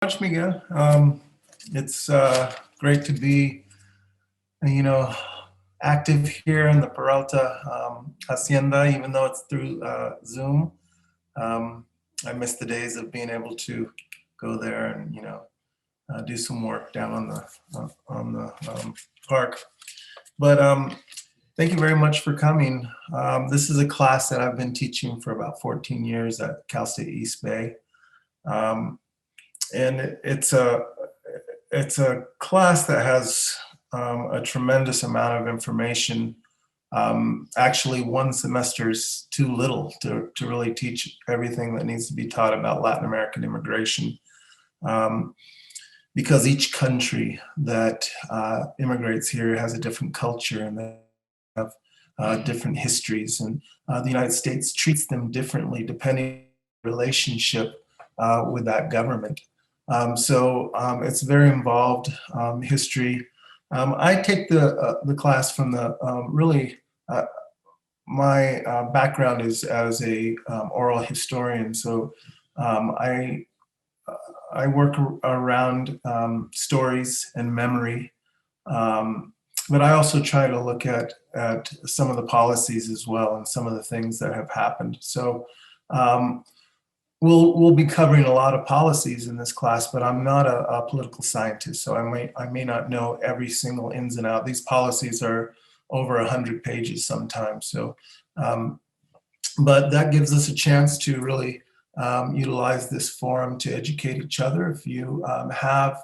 Much, Miguel. It's great to be, you know, active here in the Peralta Hacienda, even though it's through Zoom. I miss the days of being able to go there and, do some work down on the park. But thank you very much for coming. This is a class that I've been teaching for about 14 years at Cal State East Bay. And it's a class that has a tremendous amount of information. Actually, one semester is too little to really teach everything that needs to be taught about Latin American immigration, because each country that immigrates here has a different culture and they have different histories, and the United States treats them differently depending on the relationship with that government. So it's very involved history. I take the class from the my background is as a oral historian. So I work around stories and memory, but I also try to look at some of the policies as well and some of the things that have happened. So we'll be covering a lot of policies in this class, but I'm not a political scientist, so I may not know every single ins and out. These policies are over 100 pages sometimes. So, but that gives us a chance to really utilize this forum to educate each other. If you have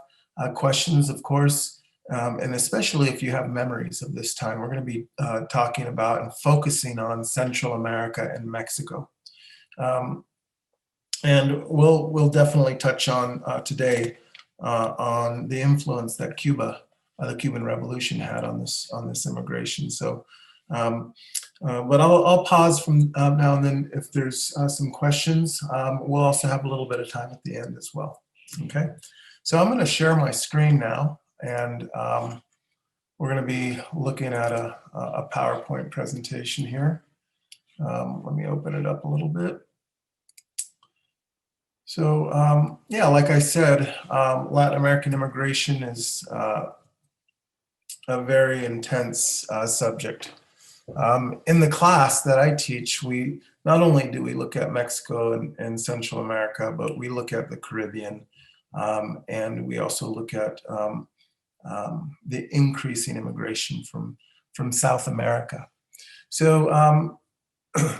questions, of course, and especially if you have memories of this time, we're going to be talking about and focusing on Central America and Mexico. And we'll definitely touch on today on the influence that Cuba, the Cuban Revolution had on this immigration. So, but I'll pause from now and then if there's some questions. We'll also have a little bit of time at the end as well. Okay, so I'm going to share my screen now, and we're going to be looking at a PowerPoint presentation here. Let me open it up a little bit. So yeah, like I said, Latin American immigration is a very intense subject. In the class that I teach, we not only do we look at Mexico and Central America, but we look at the Caribbean, and we also look at the increasing immigration from South America. So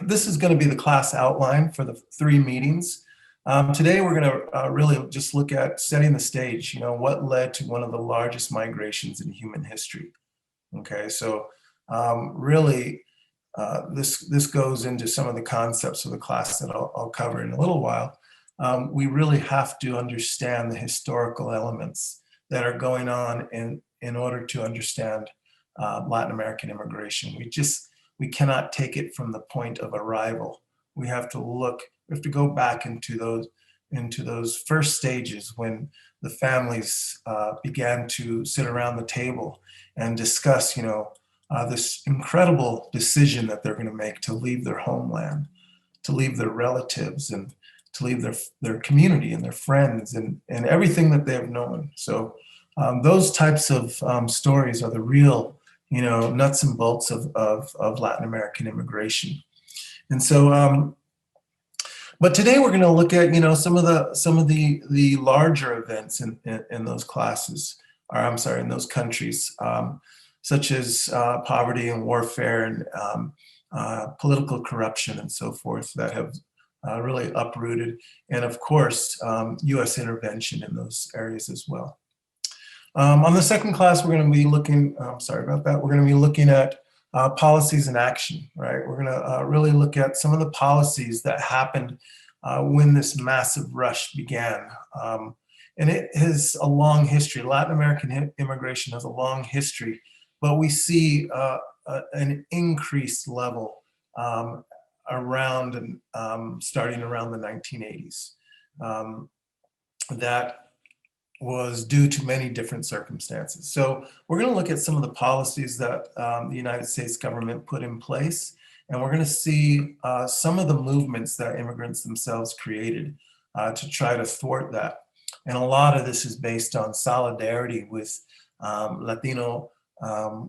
this is going to be the class outline for the 3 meetings. Today we're going to really just look at setting the stage, what led to one of the largest migrations in human history. Okay, so really this goes into some of the concepts of the class that I'll cover in a little while. We really have to understand the historical elements that are going on in order to understand Latin American immigration. We cannot take it from the point of arrival. We have to go back into those first stages when the families began to sit around the table and discuss, this incredible decision that they're going to make to leave their homeland, to leave their relatives, and to leave their community and their friends and everything that they have known. So those types of stories are the real, nuts and bolts of Latin American immigration. And so, but today we're going to look at, some of the larger events in those classes, or I'm sorry, in those countries, such as poverty and warfare and political corruption and so forth that have really uprooted, and of course, U.S. intervention in those areas as well. On the second class, we're going to be looking, sorry about that, we're going to be looking at policies in action, right? We're going to really look at some of the policies that happened when this massive rush began. And it has a long history. Latin American immigration has a long history, but we see an increased level around and starting around the 1980s. That was due to many different circumstances. So we're going to look at some of the policies that the United States government put in place, and we're going to see some of the movements that immigrants themselves created to try to thwart that. And a lot of this is based on solidarity with Latino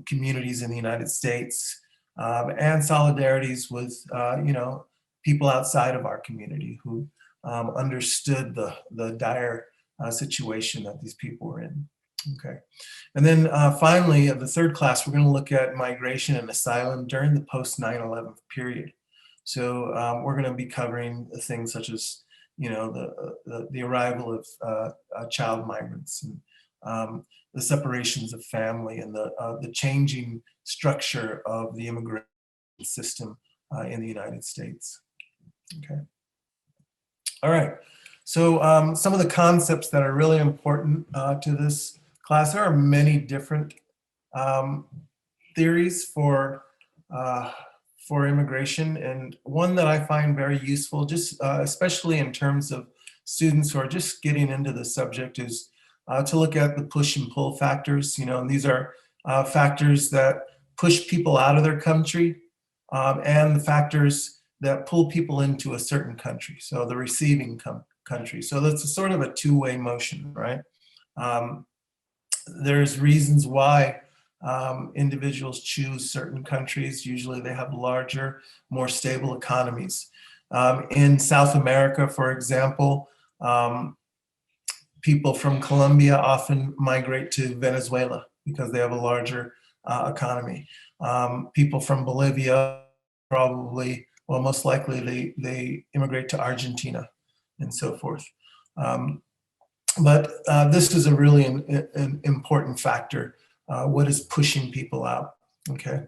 communities in the United States, and solidarities with, people outside of our community who understood the dire situation that these people were in. Okay. And then finally, the third class, we're going to look at migration and asylum during the post 9/11 period. So we're going to be covering things such as, the arrival of child migrants, and the separations of family, and the changing structure of the immigration system in the United States. Okay. All right. So some of the concepts that are really important to this class, there are many different theories for immigration, and one that I find very useful, just especially in terms of students who are just getting into the subject, is to look at the push and pull factors. And these are factors that push people out of their country, and the factors that pull people into a certain country, so the receiving country. So that's a sort of a two-way motion, right? There's reasons why individuals choose certain countries. Usually they have larger, more stable economies. In South America, for example, people from Colombia often migrate to Venezuela because they have a larger economy. People from Bolivia probably, well, most likely they immigrate to Argentina and so forth. But this is a really an important factor. What is pushing people out, okay?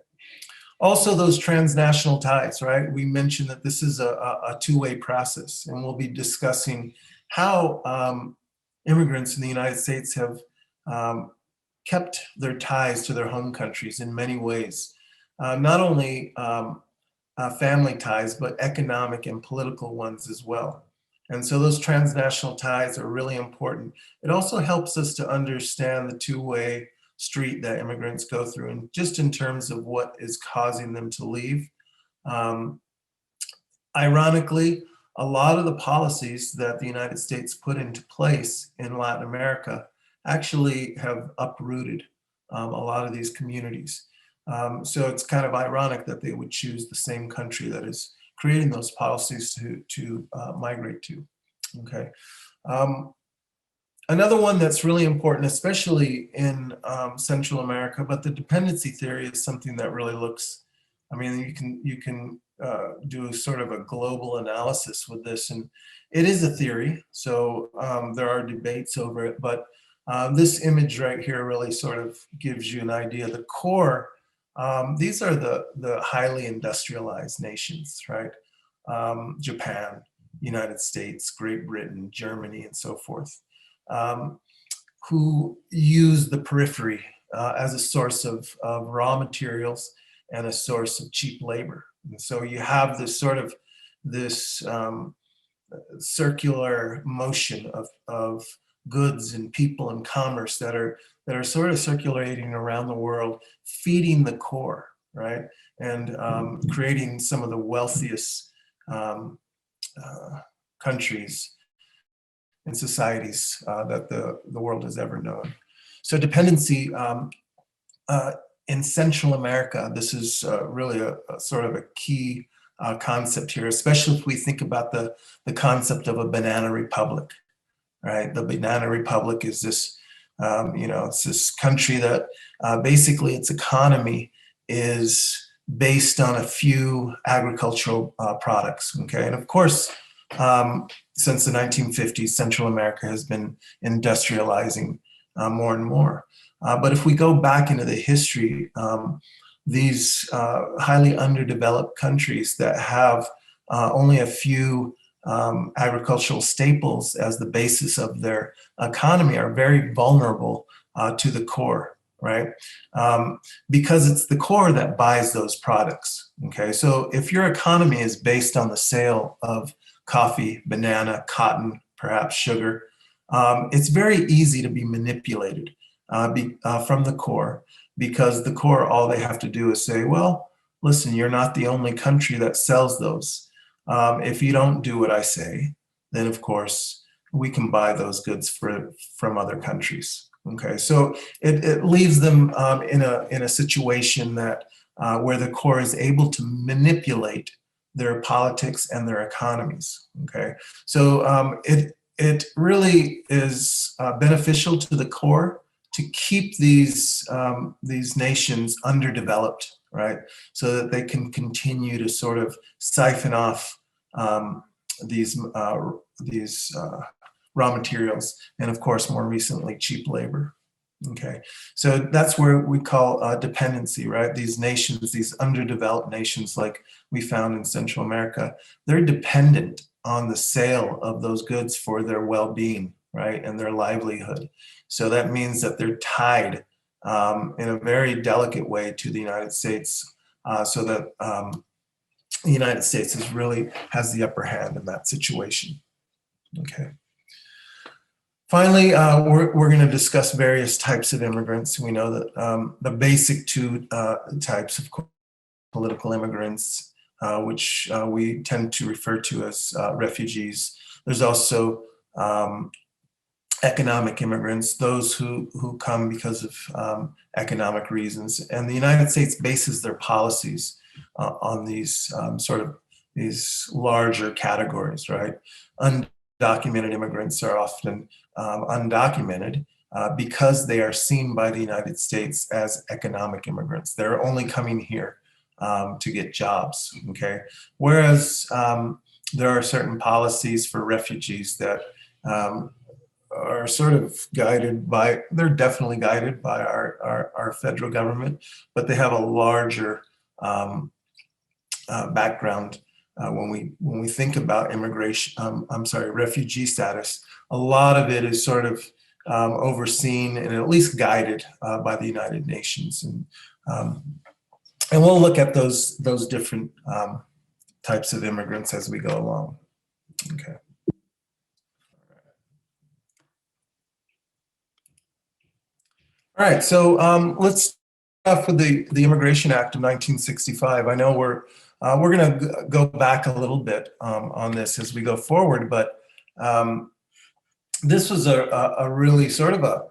Also, those transnational ties, right? We mentioned that this is a two-way process, and we'll be discussing how immigrants in the United States have kept their ties to their home countries in many ways. Not only family ties, but economic and political ones as well. And so those transnational ties are really important. It also helps us to understand the two-way street that immigrants go through, and just in terms of what is causing them to leave. Ironically, a lot of the policies that the United States put into place in Latin America actually have uprooted a lot of these communities. So it's kind of ironic that they would choose the same country that is creating those policies to migrate to, okay? Another one that's really important, especially in Central America, but the dependency theory is something that really looks, I mean, you can do sort of a global analysis with this, and it is a theory, so there are debates over it, but this image right here really sort of gives you an idea. The core, these are the highly industrialized nations, right? Japan, United States, Great Britain, Germany, and so forth, who use the periphery as a source of raw materials and a source of cheap labor. And so you have this sort of circular motion of goods and people and commerce that are sort of circulating around the world, feeding the core, right? And creating some of the wealthiest countries and societies that the world has ever known. So dependency in Central America, this is really a sort of a key concept here, especially if we think about the concept of a banana republic, right? The banana republic is this, it's this country that basically its economy is based on a few agricultural products, okay? And of course, since the 1950s, Central America has been industrializing more and more. But if we go back into the history, these highly underdeveloped countries that have only a few agricultural staples as the basis of their economy are very vulnerable to the core, right? Because it's the core that buys those products, okay? So if your economy is based on the sale of coffee, banana, cotton, perhaps sugar, it's very easy to be manipulated from the core, because the core, all they have to do is say, well, listen, you're not the only country that sells those. If you don't do what I say, then of course, we can buy those goods from other countries. Okay, so it leaves them in a situation that where the core is able to manipulate their politics and their economies. Okay, so it really is beneficial to the core to keep these nations underdeveloped, right? So that they can continue to sort of siphon off these raw materials, and of course, more recently, cheap labor. Okay, so that's where we call dependency, right? These nations, these underdeveloped nations like we found in Central America, they're dependent on the sale of those goods for their well-being, right, and their livelihood. So that means that they're tied in a very delicate way to the United States, so that the United States has the upper hand in that situation. Okay. Finally, we're going to discuss various types of immigrants. We know that the basic two types of political immigrants, which we tend to refer to as refugees. There's also economic immigrants, those who come because of economic reasons. And the United States bases their policies on these these larger categories, right? Undocumented immigrants are often undocumented because they are seen by the United States as economic immigrants. They're only coming here to get jobs, okay? Whereas there are certain policies for refugees that are sort of guided by, they're definitely guided by our federal government, but they have a larger background. When we think about refugee status, a lot of it is sort of overseen and at least guided by the United Nations, and we'll look at those different types of immigrants as we go along. Okay. All right, so let's start off with the Immigration Act of 1965. I know we're going to go back a little bit on this as we go forward, but this was a really sort of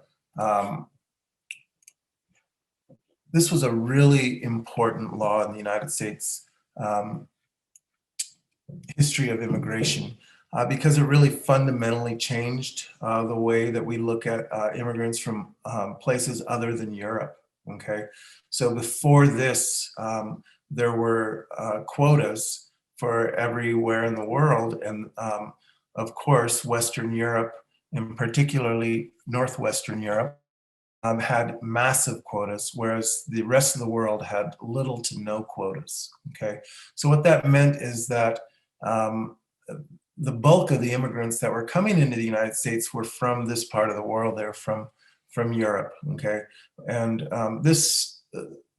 this was a really important law in the United States history of immigration because it really fundamentally changed the way that we look at immigrants from places other than Europe. Okay, so before this, there were quotas for everywhere in the world, and of course, Western Europe, and particularly Northwestern Europe, had massive quotas, whereas the rest of the world had little to no quotas. Okay, so what that meant is that the bulk of the immigrants that were coming into the United States were from this part of the world. They're from Europe. Okay, and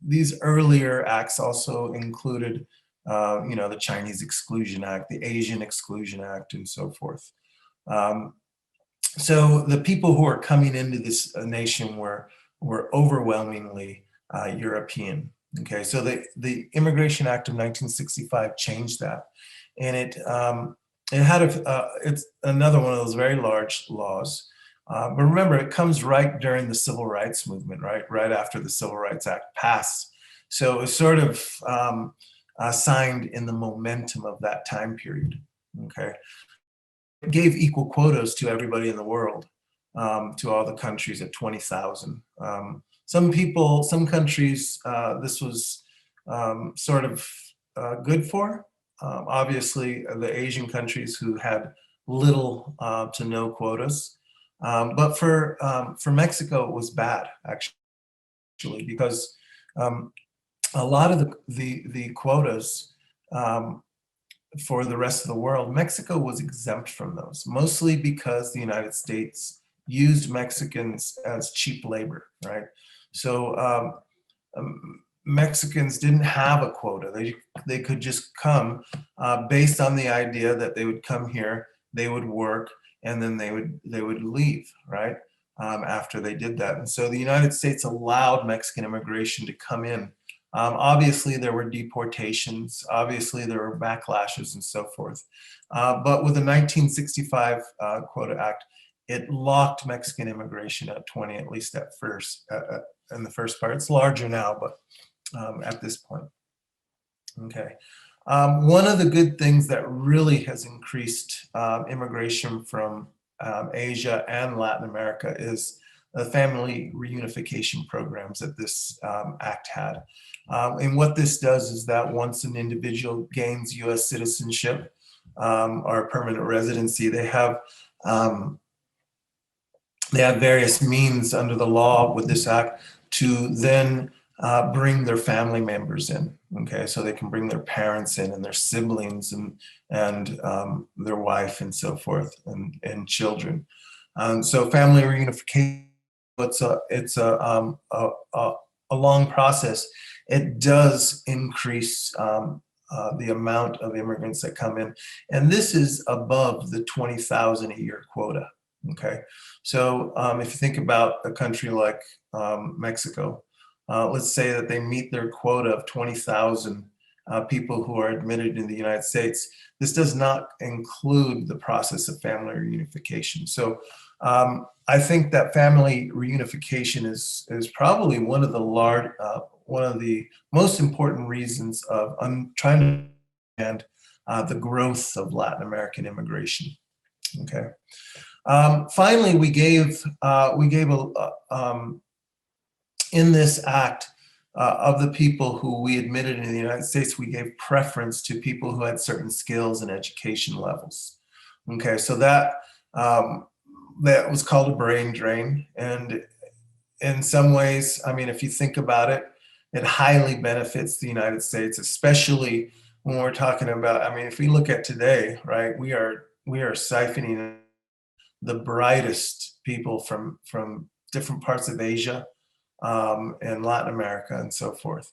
these earlier acts also included, the Chinese Exclusion Act, the Asian Exclusion Act, and so forth. So the people who are coming into this nation were overwhelmingly European. Okay, so the Immigration Act of 1965 changed that, and it had it's another one of those very large laws. But remember, it comes right during the Civil Rights Movement, right after the Civil Rights Act passed. So it was sort of signed in the momentum of that time period. Okay, it gave equal quotas to everybody in the world, to all the countries at 20,000. Some countries, this was sort of good for. Obviously, the Asian countries who had little to no quotas. But for Mexico, it was bad, actually, because a lot of the quotas for the rest of the world, Mexico was exempt from those, mostly because the United States used Mexicans as cheap labor, right? So Mexicans didn't have a quota. They could just come based on the idea that they would come here, they would work, and then they would leave, right? After they did that. And so the United States allowed Mexican immigration to come in Obviously, there were deportations. Obviously, there were backlashes and so forth. But with the 1965 Quota Act, it locked Mexican immigration at 20, at least at first, in the first part. It's larger now, but at this point. Okay. One of the good things that really has increased immigration from Asia and Latin America is the family reunification programs that this act had. And what this does is that once an individual gains US citizenship or permanent residency, they have various means under the law with this act to then bring their family members in. Okay, so they can bring their parents in and their siblings and their wife and so forth and children. So family reunification, it's a long process. It does increase the amount of immigrants that come in, and this is above the 20,000 a year quota. Okay, so if you think about a country like Mexico, let's say that they meet their quota of 20,000 people who are admitted in the United States. This does not include the process of family reunification. So I think that family reunification is probably one of the most important reasons of trying to understand the growth of Latin American immigration. Okay. Finally, we gave in this act of the people who we admitted in the United States, we gave preference to people who had certain skills and education levels. Okay, so that was called a brain drain, and in some ways, I mean, if you think about it, it highly benefits the United States, especially when we're talking about. I mean, if we look at today, right, we are siphoning the brightest people from different parts of Asia and Latin America and so forth.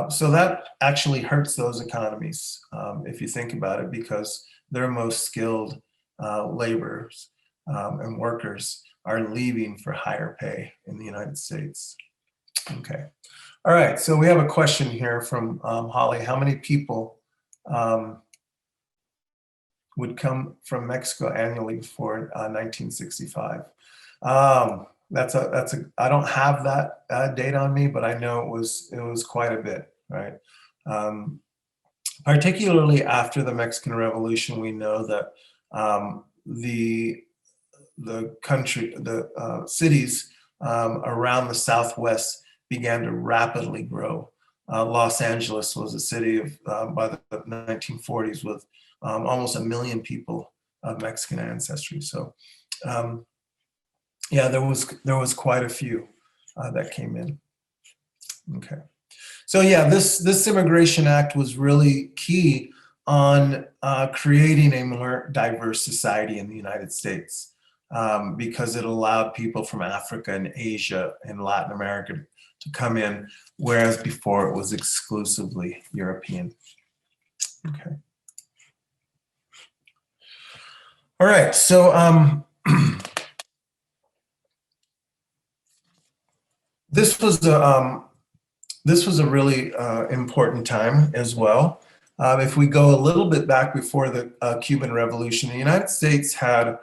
So that actually hurts those economies if you think about it, because their most skilled laborers and workers are leaving for higher pay in the United States. Okay. All right, so we have a question here from Holly. How many people would come from Mexico annually before 1965? I don't have that data on me, but I know it was quite a bit, right? Particularly after the Mexican Revolution, we know that the cities around the Southwest began to rapidly grow. Los Angeles was a city by the 1940s with almost 1 million people of Mexican ancestry. So yeah, there was quite a few that came in. Okay, so yeah, this Immigration Act was really key on creating a more diverse society in the United States because it allowed people from Africa and Asia and Latin America to come in, whereas before it was exclusively European. Okay. All right, so this was a really important time as well. If we go a little bit back before the Cuban Revolution, the United States had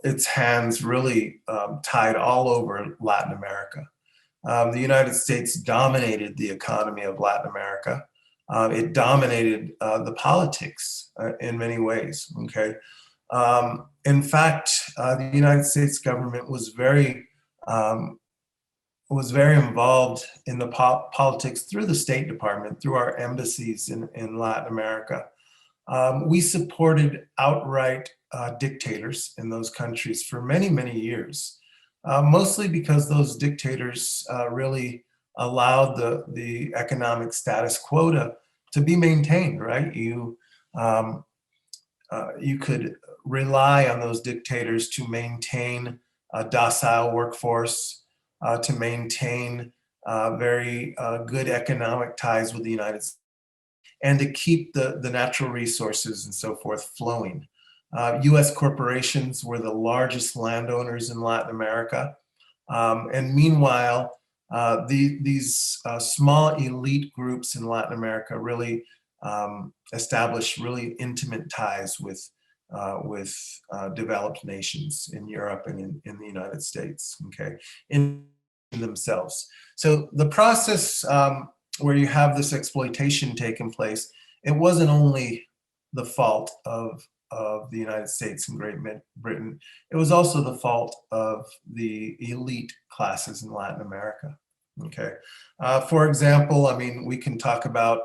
its hands really tied all over Latin America. The United States dominated the economy of Latin America. It dominated the politics in many ways. Okay. In fact, the United States government was very involved in the politics through the State Department, through our embassies in Latin America. We supported outright dictators in those countries for many, many years, mostly because those dictators really allowed the economic status quo to be maintained, right? You could rely on those dictators to maintain a docile workforce, to maintain very good economic ties with the United States, and to keep the natural resources and so forth flowing. US corporations were the largest landowners in Latin America. And meanwhile, these small elite groups in Latin America really established really intimate ties with developed nations in Europe and in the United States, okay, in themselves. So the process where you have this exploitation taking place, it wasn't only the fault of the United States and Great Britain, it was also the fault of the elite classes in Latin America, okay? For example, I mean, we can talk about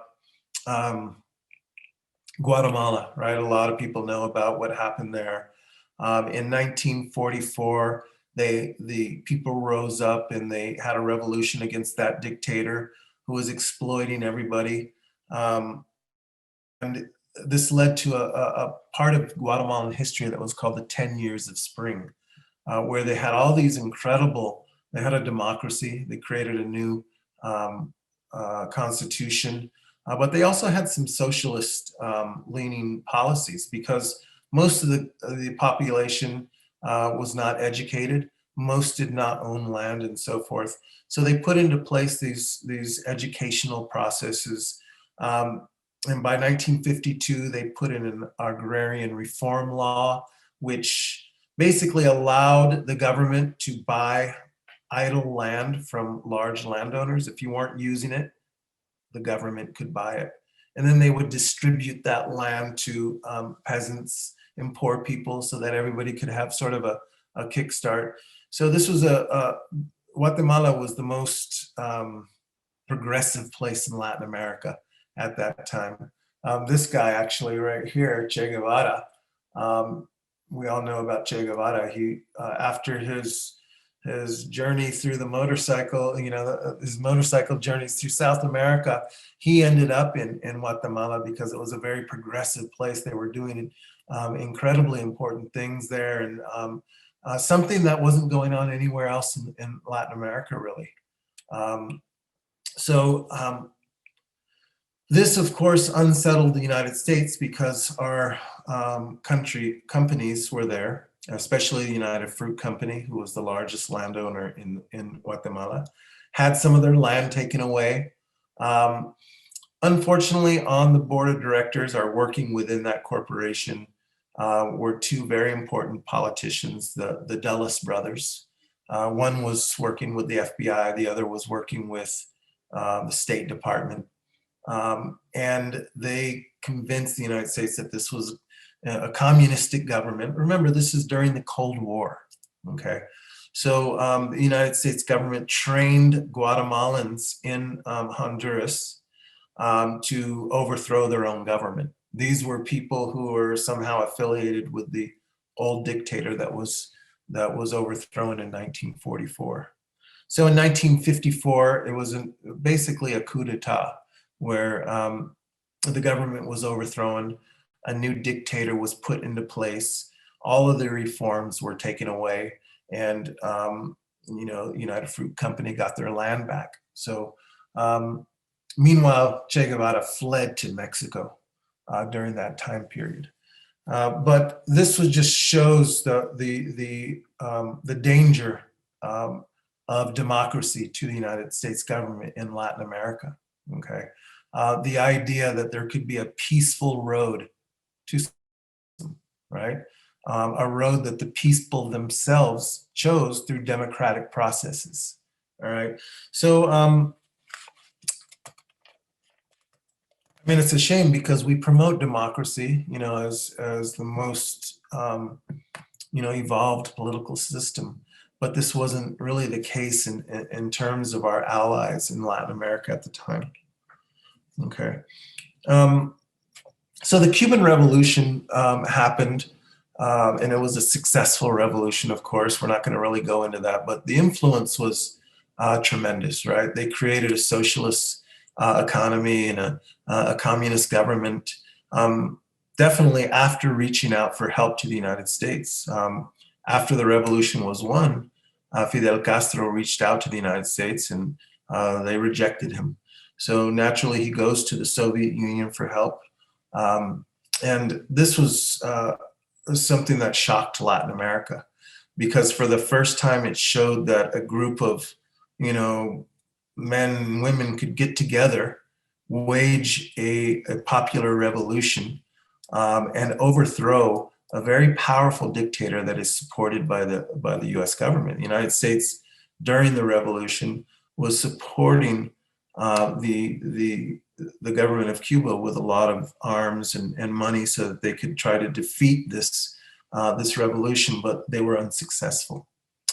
Guatemala, right? A lot of people know about what happened there. In 1944, the people rose up and they had a revolution against that dictator who was exploiting everybody. And this led to a part of Guatemalan history that was called the 10 Years of Spring, where they had all these they had a democracy, they created a new constitution, but they also had some socialist leaning policies because most of the population was not educated. Most did not own land and so forth. So they put into place these educational processes. And by 1952, they put in an Agrarian Reform Law, which basically allowed the government to buy idle land from large landowners. If you weren't using it, the government could buy it. And then they would distribute that land to peasants and poor people so that everybody could have sort of a kickstart. So this was Guatemala was the most progressive place in Latin America at that time. This guy actually right here, Che Guevara, we all know about Che Guevara. He, after his journey through the motorcycle, his motorcycle journeys through South America, he ended up in Guatemala because it was a very progressive place. They were doing incredibly important things there, and something that wasn't going on anywhere else in Latin America, really. This, of course, unsettled the United States because our companies were there, especially the United Fruit Company, who was the largest landowner in Guatemala, had some of their land taken away. Unfortunately, on the board of directors, are working within that corporation, were two very important politicians, the Dulles brothers. One was working with the FBI, the other was working with the State Department. And they convinced the United States that this was a communistic government. Remember, this is during the Cold War, okay? So the United States government trained Guatemalans in Honduras to overthrow their own government. These were people who were somehow affiliated with the old dictator that was overthrown in 1944. So in 1954, it was basically a coup d'etat where the government was overthrown, a new dictator was put into place, all of the reforms were taken away, and United Fruit Company got their land back. So meanwhile, Che Guevara fled to Mexico during that time period. But this just shows the danger of democracy to the United States government in Latin America. Okay, the idea that there could be a peaceful road to, right? A road that the people themselves chose through democratic processes. All right, so I mean, it's a shame because we promote democracy, as the most evolved political system, but this wasn't really the case in terms of our allies in Latin America at the time. Okay, so the Cuban Revolution happened, and it was a successful revolution, of course. We're not going to really go into that, but the influence was tremendous, right? They created a socialist economy and a communist government, definitely after reaching out for help to the United States. After the revolution was won, Fidel Castro reached out to the United States and they rejected him. So naturally he goes to the Soviet Union for help. And this was something that shocked Latin America because for the first time it showed that a group of, men and women could get together, wage a popular revolution, and overthrow a very powerful dictator that is supported by the U.S. government. The United States during the revolution was supporting the government of Cuba with a lot of arms and money so that they could try to defeat this revolution, but they were unsuccessful.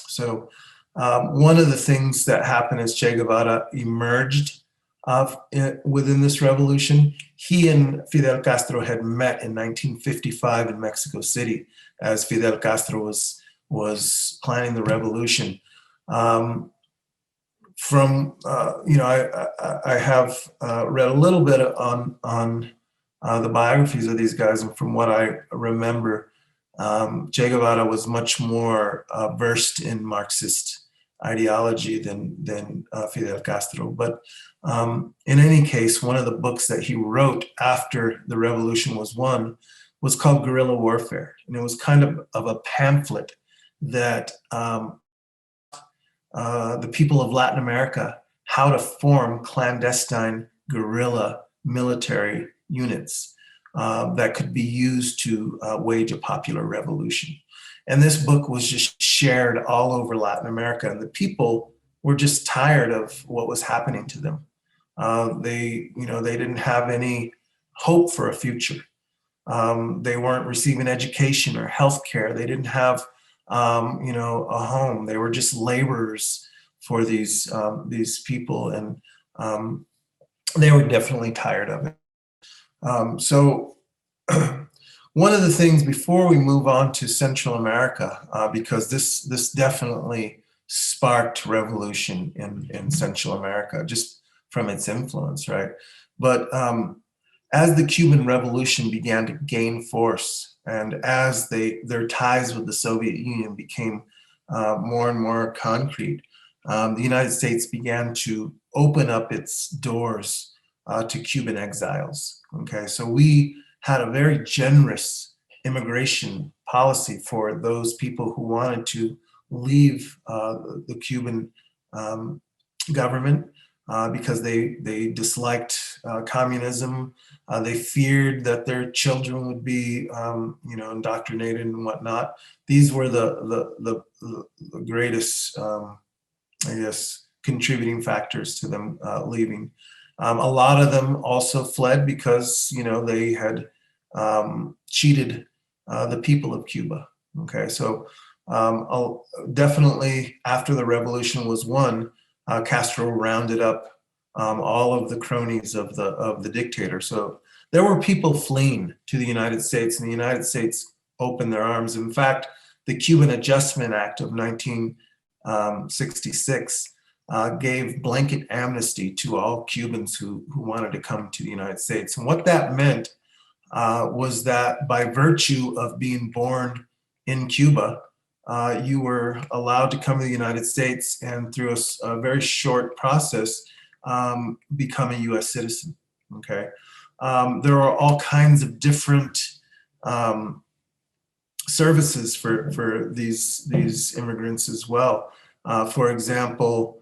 So one of the things that happened as Che Guevara emerged within this revolution, he and Fidel Castro had met in 1955 in Mexico City as Fidel Castro was planning the revolution. I have read a little bit on the biographies of these guys, and from what I remember, Che Guevara was much more versed in Marxist ideology than Fidel Castro. But in any case, one of the books that he wrote after the revolution was won was called Guerrilla Warfare, and it was kind of a pamphlet that the people of Latin America how to form clandestine guerrilla military units that could be used to wage a popular revolution. And this book was just shared all over Latin America, and the people were just tired of what was happening to them. They didn't have any hope for a future. They weren't receiving education or healthcare. They didn't have a home. They were just laborers for these people, and they were definitely tired of it. So one of the things before we move on to Central America, because this definitely sparked revolution in Central America just from its influence, right? But as the Cuban Revolution began to gain force, and as their ties with the Soviet Union became more and more concrete, the United States began to open up its doors to Cuban exiles. Okay, so we had a very generous immigration policy for those people who wanted to leave the Cuban government because they disliked communism. They feared that their children would be, indoctrinated and whatnot. These were the greatest, contributing factors to them leaving. A lot of them also fled because, they had cheated the people of Cuba. Okay, so definitely after the revolution was won, Castro rounded up all of the cronies of the dictator. So there were people fleeing to the United States, and the United States opened their arms. In fact, the Cuban Adjustment Act of 1966 gave blanket amnesty to all Cubans who wanted to come to the United States. And what that meant was that by virtue of being born in Cuba, you were allowed to come to the United States and through a very short process, become a US citizen, okay? There are all kinds of different services for these immigrants as well. For example,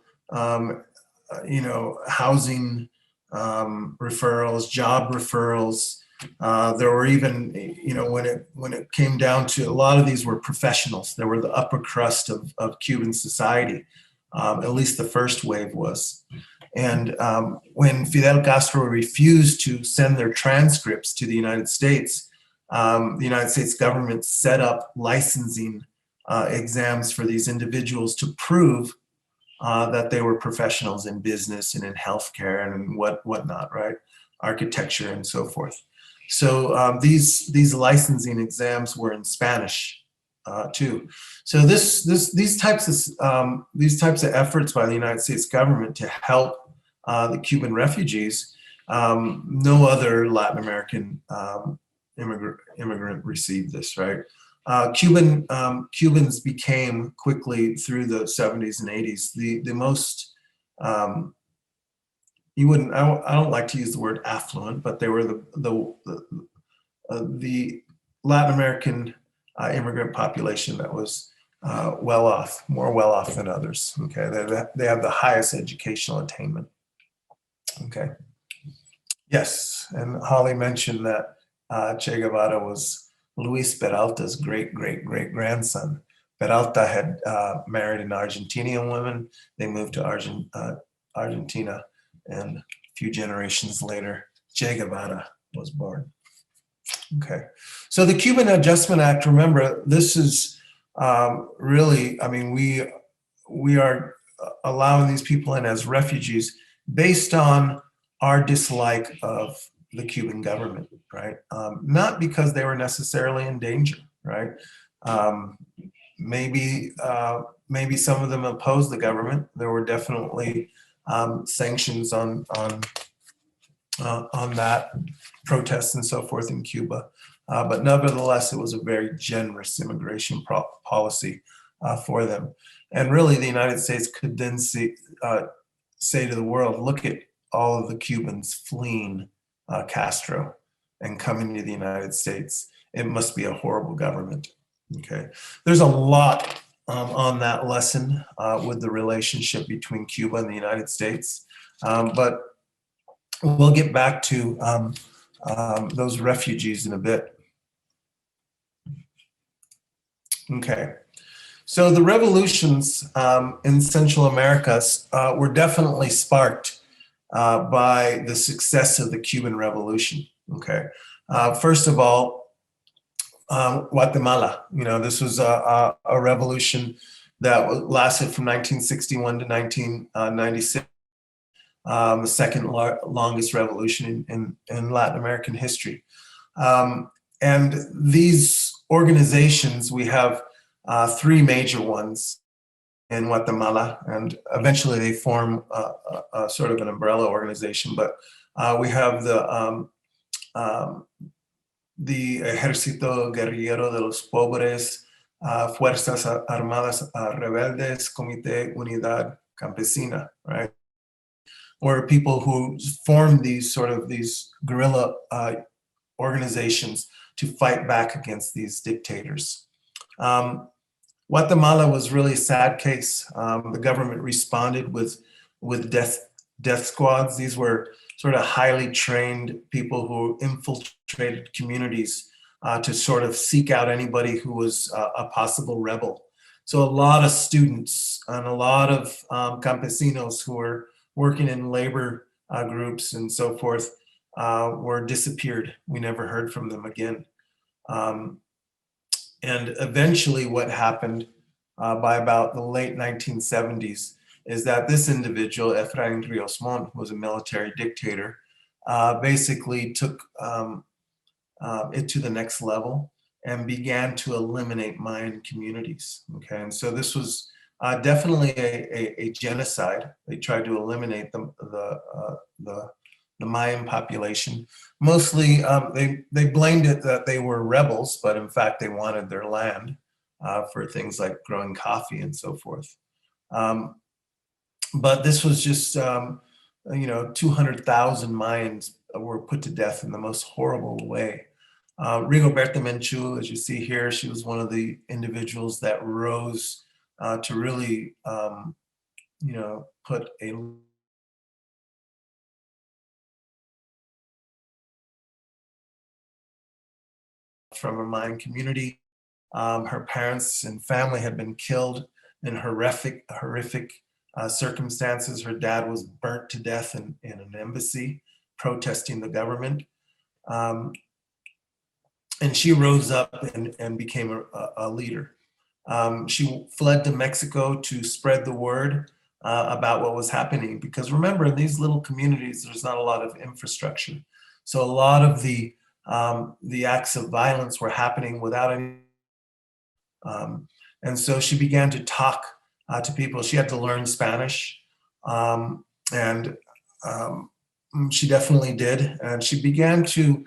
housing referrals, job referrals. There were even, when it came down to, a lot of these were professionals. They were the upper crust of Cuban society. At least the first wave was. And when Fidel Castro refused to send their transcripts to the United States, the United States government set up licensing exams for these individuals to prove that they were professionals in business and in healthcare and whatnot, right? Architecture and so forth. So these licensing exams were in Spanish too. So these types of efforts by the United States government to help the Cuban refugees, no other Latin American immigrant received this, right? Cubans became quickly through the 70s and 80s the most, I don't like to use the word affluent, but they were the Latin American immigrant population that was well off, more well off than others. Okay, they have the highest educational attainment. Okay. Yes, and Holly mentioned that Che Guevara was Luis Peralta's great grandson. Peralta had married an Argentinian woman. They moved to Argentina, and a few generations later, Che Guevara was born. Okay, so the Cuban Adjustment Act, remember, this is really, I mean, we are allowing these people in as refugees based on our dislike of the Cuban government, right? Not because they were necessarily in danger, right? Maybe some of them opposed the government. There were definitely sanctions on that, protests and so forth in Cuba. But nevertheless, it was a very generous immigration policy for them. And really, the United States could then say to the world, look at all of the Cubans fleeing Castro and coming to the United States. It must be a horrible government. Okay, there's a lot on that lesson with the relationship between Cuba and the United States, but we'll get back to those refugees in a bit. Okay, so the revolutions in Central America were definitely sparked by the success of the Cuban Revolution. Okay, first of all, Guatemala. You know, this was a revolution that lasted from 1961 to 1996. The second longest revolution in Latin American history. And these organizations, we have three major ones in Guatemala, and eventually they form a sort of an umbrella organization. But we have the Ejército Guerrillero de los Pobres, Fuerzas Armadas Rebeldes, Comité Unidad Campesina, right? Or people who formed these guerrilla organizations to fight back against these dictators. Guatemala was really a sad case. The government responded with death squads. These were sort of highly trained people who infiltrated communities to sort of seek out anybody who was a possible rebel. So a lot of students and a lot of campesinos who were working in labor groups and so forth were disappeared. We never heard from them again. And eventually what happened by about the late 1970s is that this individual, Efrain Rios Montt, who was a military dictator, basically took it to the next level and began to eliminate Mayan communities. Okay, and so this was definitely a genocide. They tried to eliminate the Mayan population. Mostly, they blamed it that they were rebels, but in fact, they wanted their land for things like growing coffee and so forth. But this was just, 200,000 Mayans were put to death in the most horrible way. Rigoberta Menchu, as you see here, she was one of the individuals that rose to really, put a from a Mayan community. Her parents and family had been killed in horrific circumstances. Her dad was burnt to death in an embassy protesting the government. And she rose up and became a leader. She fled to Mexico to spread the word about what was happening, because remember, in these little communities, there's not a lot of infrastructure. So a lot of the acts of violence were happening without any. And so she began to talk to people. She had to learn Spanish, and she definitely did. And she began to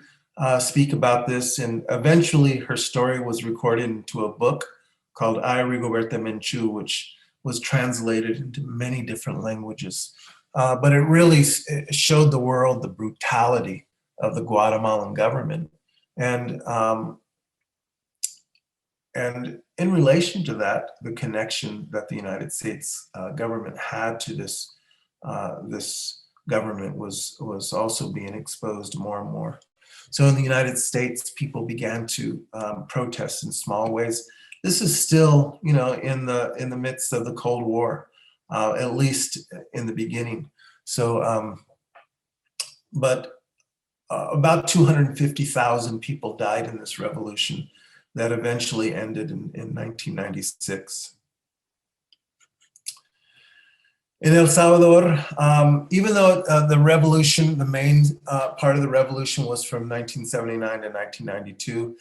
speak about this, and eventually her story was recorded into a book called I, Rigoberta Menchu, which was translated into many different languages. But it really showed the world the brutality of the Guatemalan government. And and in relation to that, the connection that the United States government had to this government was also being exposed more and more. So in the United States, people began to protest in small ways. This is still, in the midst of the Cold War, at least in the beginning. So, but about 250,000 people died in this revolution that eventually ended in 1996. In El Salvador, even though the revolution, the main part of the revolution was from 1979 to 1992,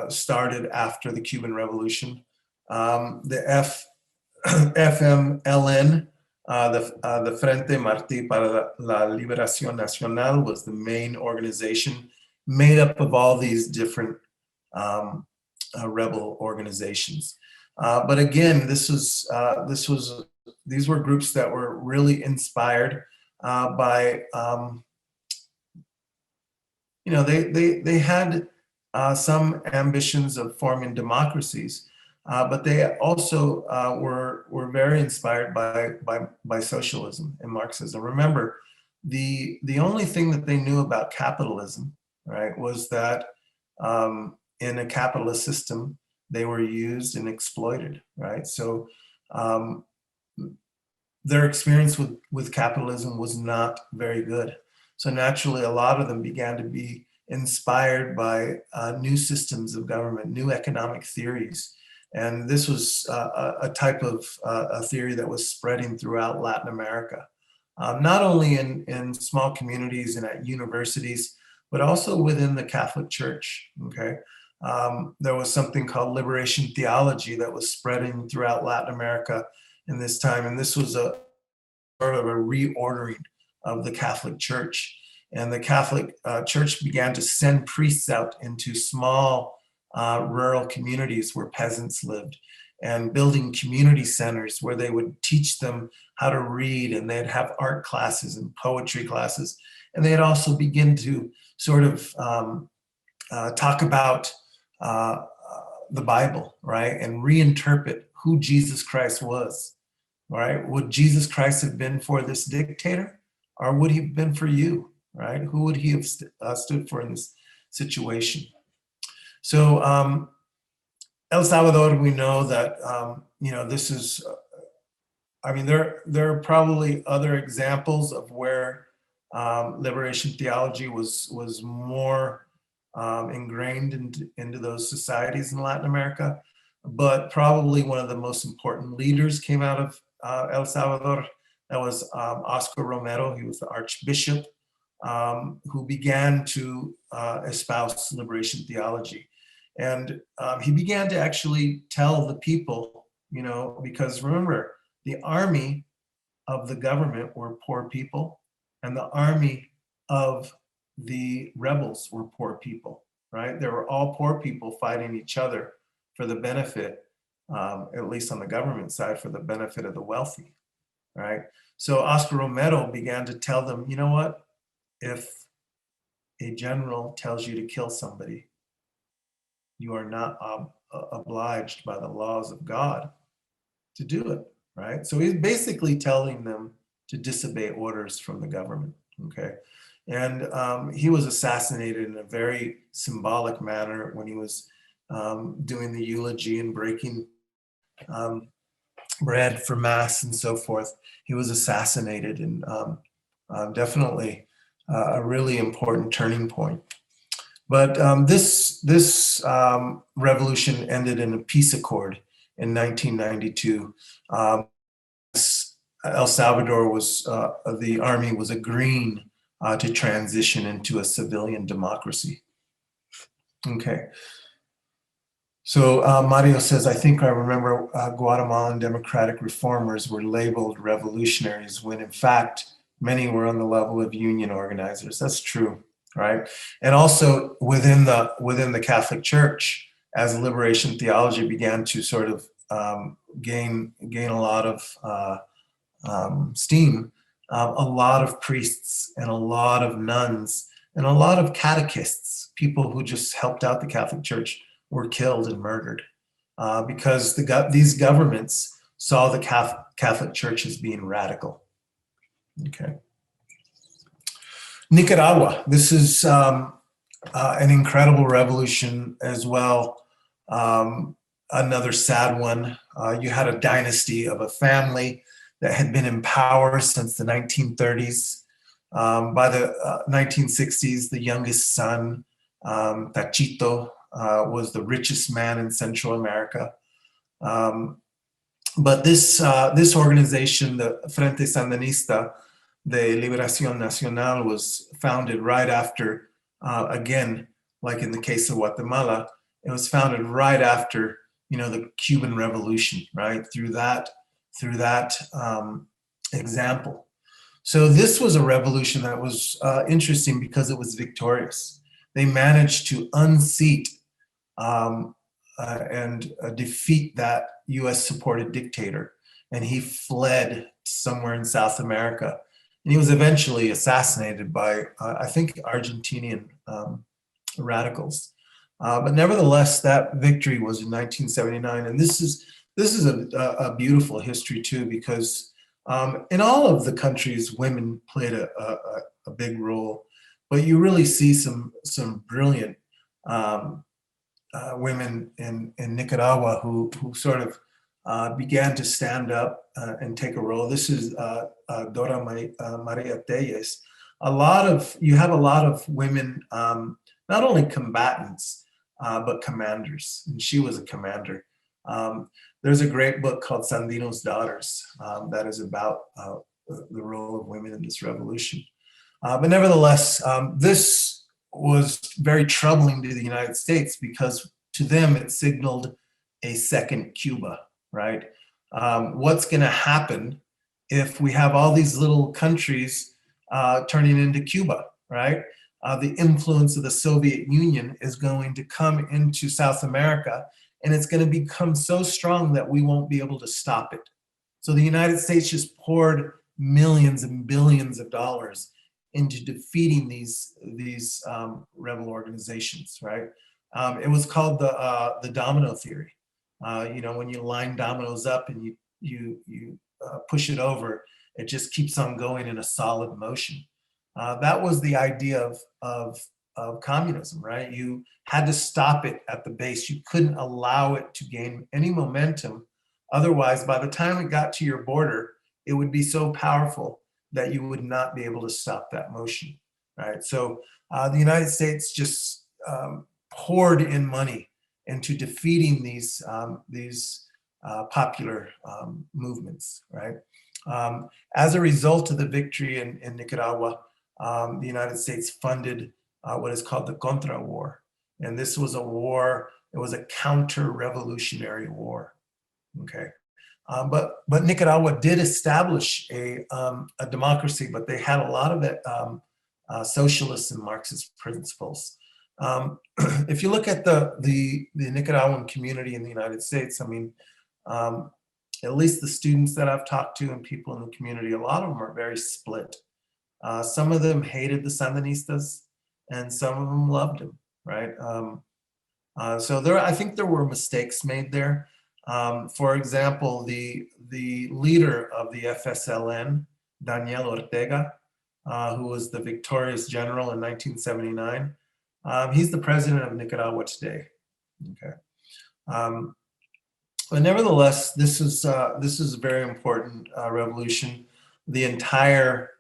started after the Cuban Revolution. The FMLN, the Frente Martí para la Liberación Nacional, was the main organization made up of all these different rebel organizations. But again, these were groups that were really inspired by, they had some ambitions of forming democracies, but they also were very inspired by socialism and Marxism. Remember, the only thing that they knew about capitalism, right, was that in a capitalist system, they were used and exploited, right? So their experience with capitalism was not very good. So naturally, a lot of them began to be inspired by new systems of government, new economic theories. And this was a type of a theory that was spreading throughout Latin America, not only in small communities and at universities, but also within the Catholic Church, okay? There was something called liberation theology that was spreading throughout Latin America in this time. And this was a sort of a reordering of the Catholic Church. And the Catholic Church began to send priests out into small rural communities where peasants lived, and building community centers where they would teach them how to read, and they'd have art classes and poetry classes. And they'd also begin to sort of talk about the Bible, right? And reinterpret who Jesus Christ was, right? Would Jesus Christ have been for this dictator, or would he have been for you, right? Who would he have stood for in this situation? So El Salvador, we know that, this is, there are probably other examples of where liberation theology was more ingrained into those societies in Latin America. But probably one of the most important leaders came out of El Salvador. That was Oscar Romero. He was the archbishop who began to espouse liberation theology. And he began to actually tell the people, because remember, the army of the government were poor people, and the army of the rebels were poor people, right? They were all poor people fighting each other for the benefit, at least on the government side, for the benefit of the wealthy, right? So Oscar Romero began to tell them, you know what? If a general tells you to kill somebody, you are not obliged by the laws of God to do it, right? So he's basically telling them to disobey orders from the government, okay? And he was assassinated in a very symbolic manner when he was doing the eulogy and breaking bread for mass and so forth. He was assassinated, and definitely a really important turning point. But this revolution ended in a peace accord in 1992. El Salvador was, the army was agreeing to transition into a civilian democracy. Okay. So Mario says, I think I remember Guatemalan democratic reformers were labeled revolutionaries when in fact, many were on the level of union organizers. That's true, right? And also within the Catholic Church, as liberation theology began to sort of gain a lot of steam, a lot of priests and a lot of nuns And a lot of catechists, people who just helped out the Catholic Church, were killed and murdered because these governments saw the Catholic Church as being radical. Okay. Nicaragua, this is an incredible revolution as well. Another sad one. You had a dynasty of a family that had been in power since the 1930s. By the 1960s, the youngest son, Tachito, was the richest man in Central America. But this organization, the Frente Sandinista de Liberación Nacional, was founded right after, again, like in the case of Guatemala, it was founded right after, the Cuban Revolution, right? Through that example. So this was a revolution that was interesting because it was victorious. They managed to unseat and defeat that US-supported dictator, and he fled somewhere in South America. And he was eventually assassinated by, I think, Argentinian radicals. But nevertheless, that victory was in 1979, and this is a beautiful history too, because in all of the countries, women played a big role, but you really see some brilliant women in Nicaragua who sort of began to stand up and take a role. This is Dora Maria Telles. You have a lot of women, not only combatants, but commanders, and she was a commander. There's a great book called Sandino's Daughters that is about the role of women in this revolution. But nevertheless, this was very troubling to the United States because to them it signaled a second Cuba, right? What's going to happen if we have all these little countries turning into Cuba, right? The influence of the Soviet Union is going to come into South America, and it's going to become so strong that we won't be able to stop it. So the United States just poured millions and billions of dollars into defeating these rebel organizations, right? It was called the Domino Theory. When you line dominoes up and you push it over, it just keeps on going in a solid motion. That was the idea of communism, right? You had to stop it at the base. You couldn't allow it to gain any momentum. Otherwise, by the time it got to your border, it would be so powerful that you would not be able to stop that motion, right? So the United States just poured in money into defeating these popular movements, right? As a result of the victory in Nicaragua, the United States funded what is called the Contra War. And this was a war, it was a counter-revolutionary war, okay? But Nicaragua did establish a democracy, but they had a lot of it socialist and Marxist principles. If you look at the Nicaraguan community in the United States, I mean, at least the students that I've talked to and people in the community, a lot of them are very split. Some of them hated the Sandinistas, and some of them loved them, right? So I think there were mistakes made there. For example, the leader of the FSLN, Daniel Ortega, who was the victorious general in 1979, he's the president of Nicaragua today. Okay, but nevertheless, this is a very important revolution. The entire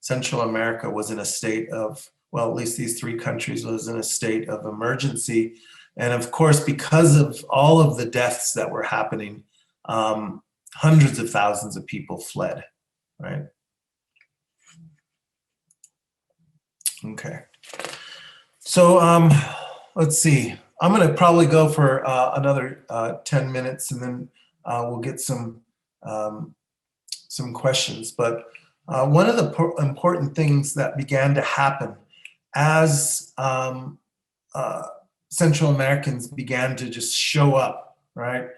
Central America was in a state of, well, at least these three countries was in a state of emergency. And of course, because of all of the deaths that were happening, hundreds of thousands of people fled, right? Okay. So let's see. I'm going to probably go for another 10 minutes, and then we'll get some questions. But one of the important things that began to happen as Central Americans began to just show up, right?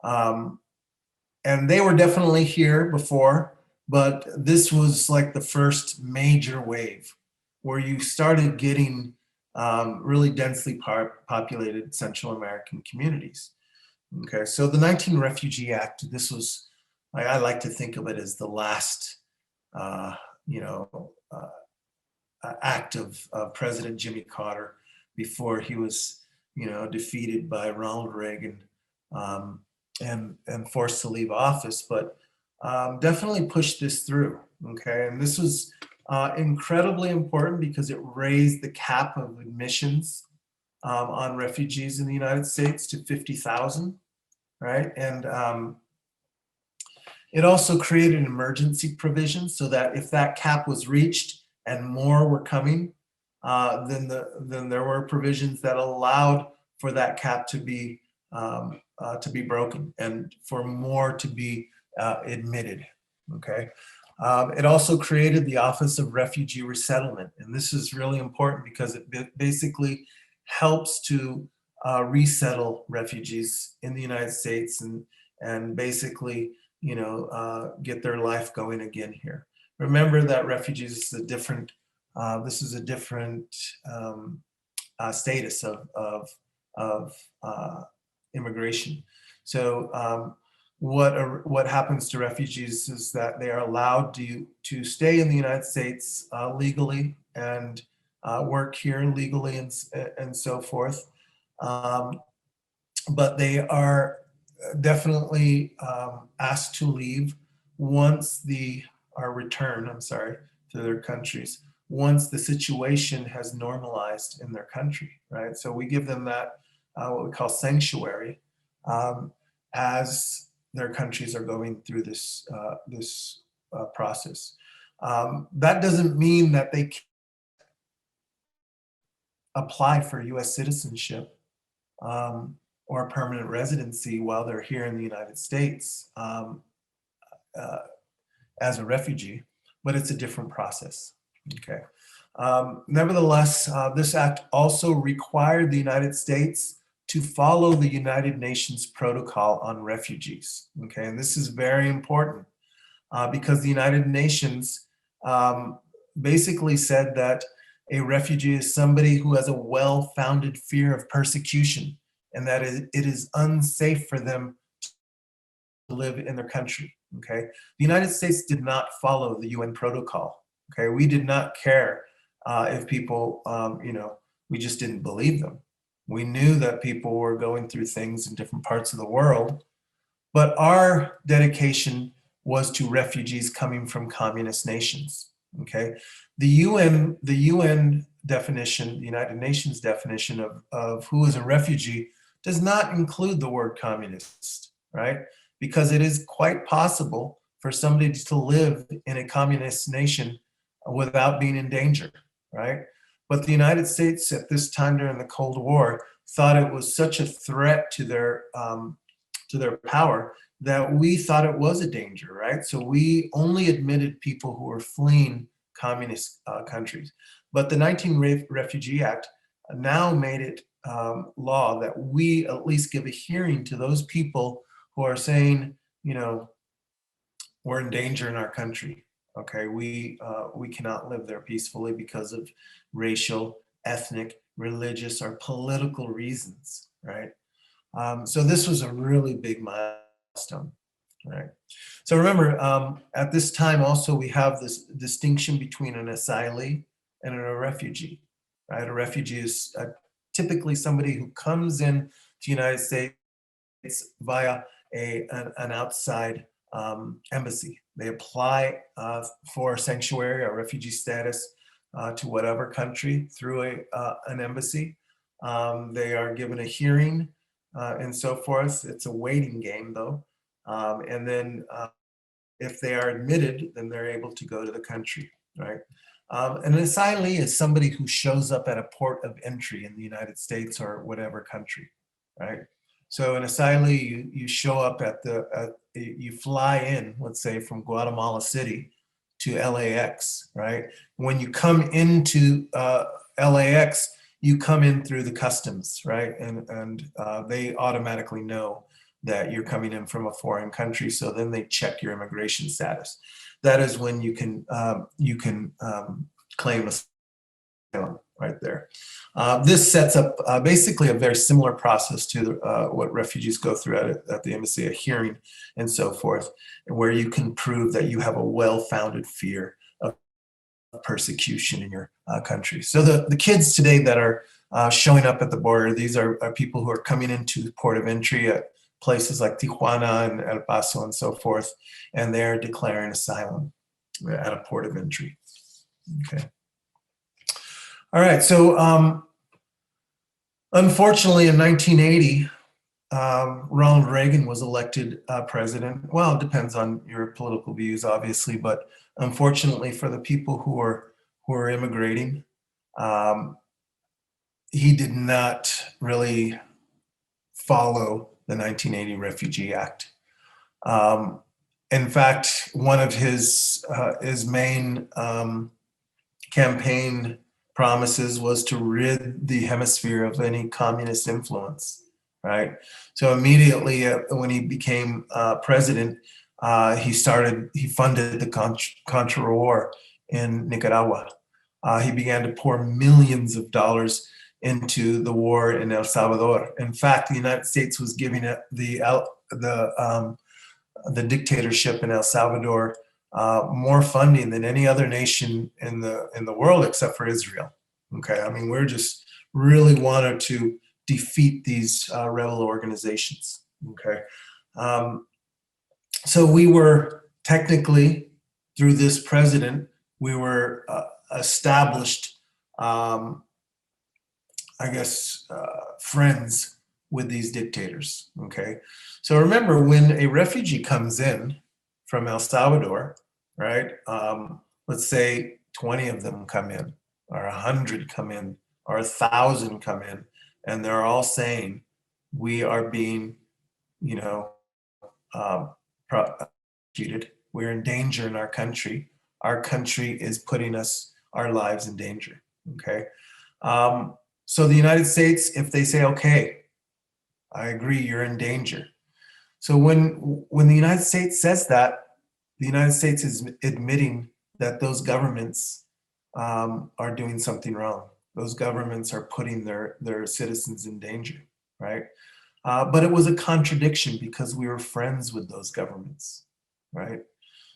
And they were definitely here before, but this was like the first major wave where you started getting really densely populated Central American communities. Okay, so the 19 Refugee Act, this was, I like to think of it as the last, uh, you know, act of President Jimmy Carter before he was, defeated by Ronald Reagan, um, and forced to leave office, but definitely pushed this through. Okay, and this was incredibly important because it raised the cap of admissions on refugees in the United States to 50,000, right? And it also created an emergency provision so that if that cap was reached and more were coming, then there were provisions that allowed for that cap to be broken and for more to be admitted. Okay. It also created the Office of Refugee Resettlement, and this is really important because it basically helps to resettle refugees in the United States and basically get their life going again here. Remember that refugees is a different status of immigration. So what happens to refugees is that they are allowed to stay in the United States legally and work here legally and so forth. But they are definitely asked to leave once return, I'm sorry, to their countries, once the situation has normalized in their country, right? So we give them that, what we call sanctuary, as their countries are going through this process. That doesn't mean that they can apply for US citizenship or permanent residency while they're here in the United States as a refugee, but it's a different process. Okay. Nevertheless, this act also required the United States to follow the United Nations Protocol on Refugees. Okay, and this is very important because the United Nations basically said that a refugee is somebody who has a well-founded fear of persecution and that it is unsafe for them to live in their country. Okay, the United States did not follow the UN protocol. Okay, we did not care if people, we just didn't believe them. We knew that people were going through things in different parts of the world, but our dedication was to refugees coming from communist nations. Okay, the UN definition, the United Nations definition of who is a refugee does not include the word communist, right? Because it is quite possible for somebody to live in a communist nation without being in danger, right? But the United States at this time during the Cold War thought it was such a threat to their power that we thought it was a danger, right? So we only admitted people who were fleeing communist countries. But the 19 Refugee Act now made it law that we at least give a hearing to those people who are saying, we're in danger in our country. Okay, we cannot live there peacefully because of racial, ethnic, religious, or political reasons, right? So this was a really big milestone, right? So remember, at this time also we have this distinction between an asylee and a refugee, right? A refugee is typically somebody who comes in to the United States via an outside embassy. They apply for sanctuary or refugee status to whatever country through an embassy. They are given a hearing and so forth. It's a waiting game though. And then if they are admitted, then they're able to go to the country, right? An asylee is somebody who shows up at a port of entry in the United States or whatever country, right? So an asylee, you show up you fly in, let's say from Guatemala City to LAX, right? When you come into LAX, you come in through the customs, right? And they automatically know that you're coming in from a foreign country. So then they check your immigration status. That is when you can claim asylum right there. This sets up basically a very similar process to what refugees go through at the embassy, a hearing and so forth, where you can prove that you have a well-founded fear of persecution in your country. So the kids today that are showing up at the border, these are people who are coming into port of entry at places like Tijuana and El Paso and so forth, and they're declaring asylum at a port of entry. Okay. All right, so unfortunately in 1980, Ronald Reagan was elected president. Well, it depends on your political views, obviously, but unfortunately for the people who are immigrating, he did not really follow the 1980 Refugee Act. In fact, one of his main campaign promises was to rid the hemisphere of any communist influence, right? So immediately when he became president, he funded the Contra War in Nicaragua. He began to pour millions of dollars into the war in El Salvador. In fact, the United States was giving it the dictatorship in El Salvador more funding than any other nation in the world except for Israel. Okay, I mean, we're just really wanted to defeat these rebel organizations. Okay, so we were technically, through this president, we were established, I guess, friends with these dictators. Okay, so remember, when a refugee comes in from El Salvador, right? Let's say 20 of them come in, or 100 come in, or 1,000 come in, and they're all saying, we are being, prosecuted. We're in danger in our country. Our country is putting our lives in danger. Okay. So the United States, if they say, okay, I agree, you're in danger. So when the United States says that, the United States is admitting that those governments are doing something wrong. Those governments are putting their citizens in danger, right? But it was a contradiction because we were friends with those governments, right?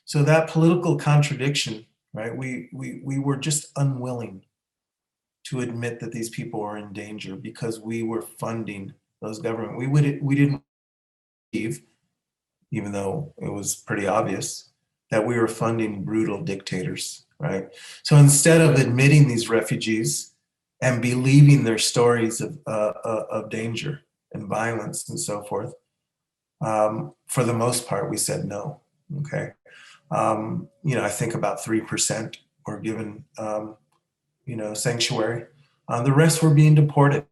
So that political contradiction, right? We were just unwilling to admit that these people are in danger because we were funding those governments. We didn't believe, even though it was pretty obvious, that we were funding brutal dictators, right? So instead of admitting these refugees and believing their stories of danger and violence and so forth, for the most part, we said no, okay? I think about 3% were given, sanctuary. The rest were being deported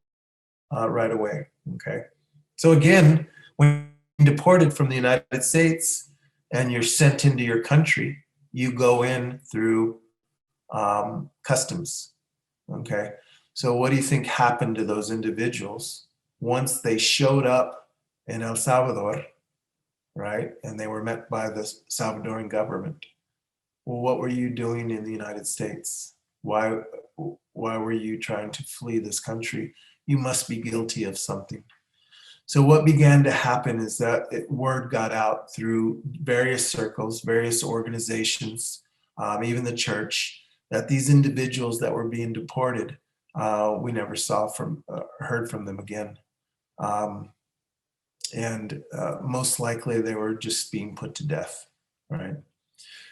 right away, okay? So again, when you're deported from the United States and you're sent into your country, you go in through customs, okay? So what do you think happened to those individuals once they showed up in El Salvador, right? And they were met by the Salvadoran government. Well, what were you doing in the United States? Why were you trying to flee this country? You must be guilty of something. So what began to happen is that word got out through various circles, various organizations, even the church, that these individuals that were being deported, we never heard from them again. And most likely they were just being put to death, right?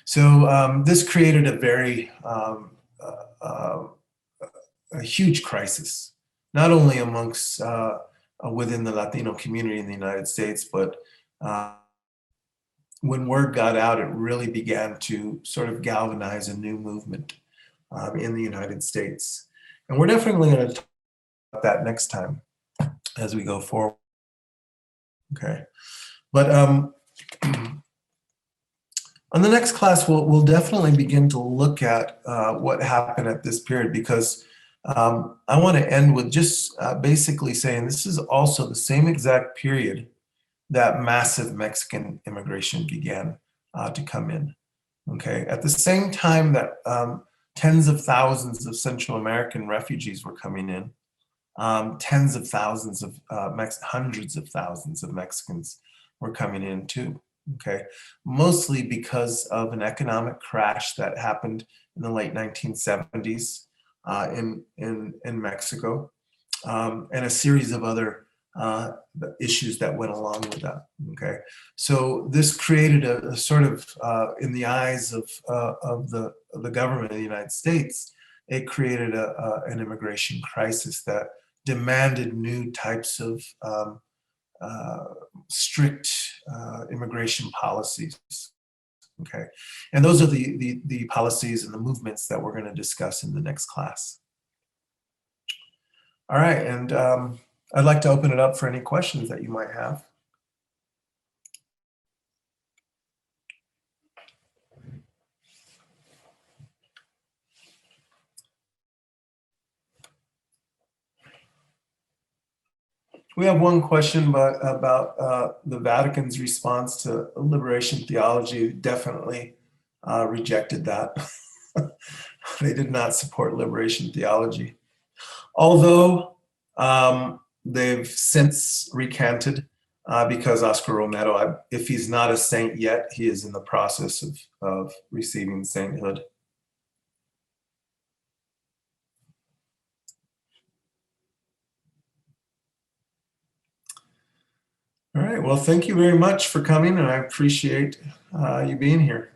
So this created a very, a huge crisis, not only amongst within the Latino community in the United States, but when word got out, it really began to sort of galvanize a new movement in the United States. And we're definitely going to talk about that next time as we go forward. Okay, but on the next class, we'll definitely begin to look at what happened at this period, because I want to end with just basically saying this is also the same exact period that massive Mexican immigration began to come in. Okay, at the same time that tens of thousands of Central American refugees were coming in, tens of thousands of hundreds of thousands of Mexicans were coming in too. Okay, mostly because of an economic crash that happened in the late 1970s in Mexico, and a series of other issues that went along with that. Okay, so this created a sort of, in the eyes of the government of the United States, it created an immigration crisis that demanded new types of strict immigration policies. Okay, and those are the policies and the movements that we're going to discuss in the next class. All right, and I'd like to open it up for any questions that you might have. We have one question about the Vatican's response to liberation theology. Definitely rejected that. They did not support liberation theology. Although they've since recanted because Oscar Romero, if he's not a saint yet, he is in the process of receiving sainthood. All right, well, thank you very much for coming, and I appreciate you being here.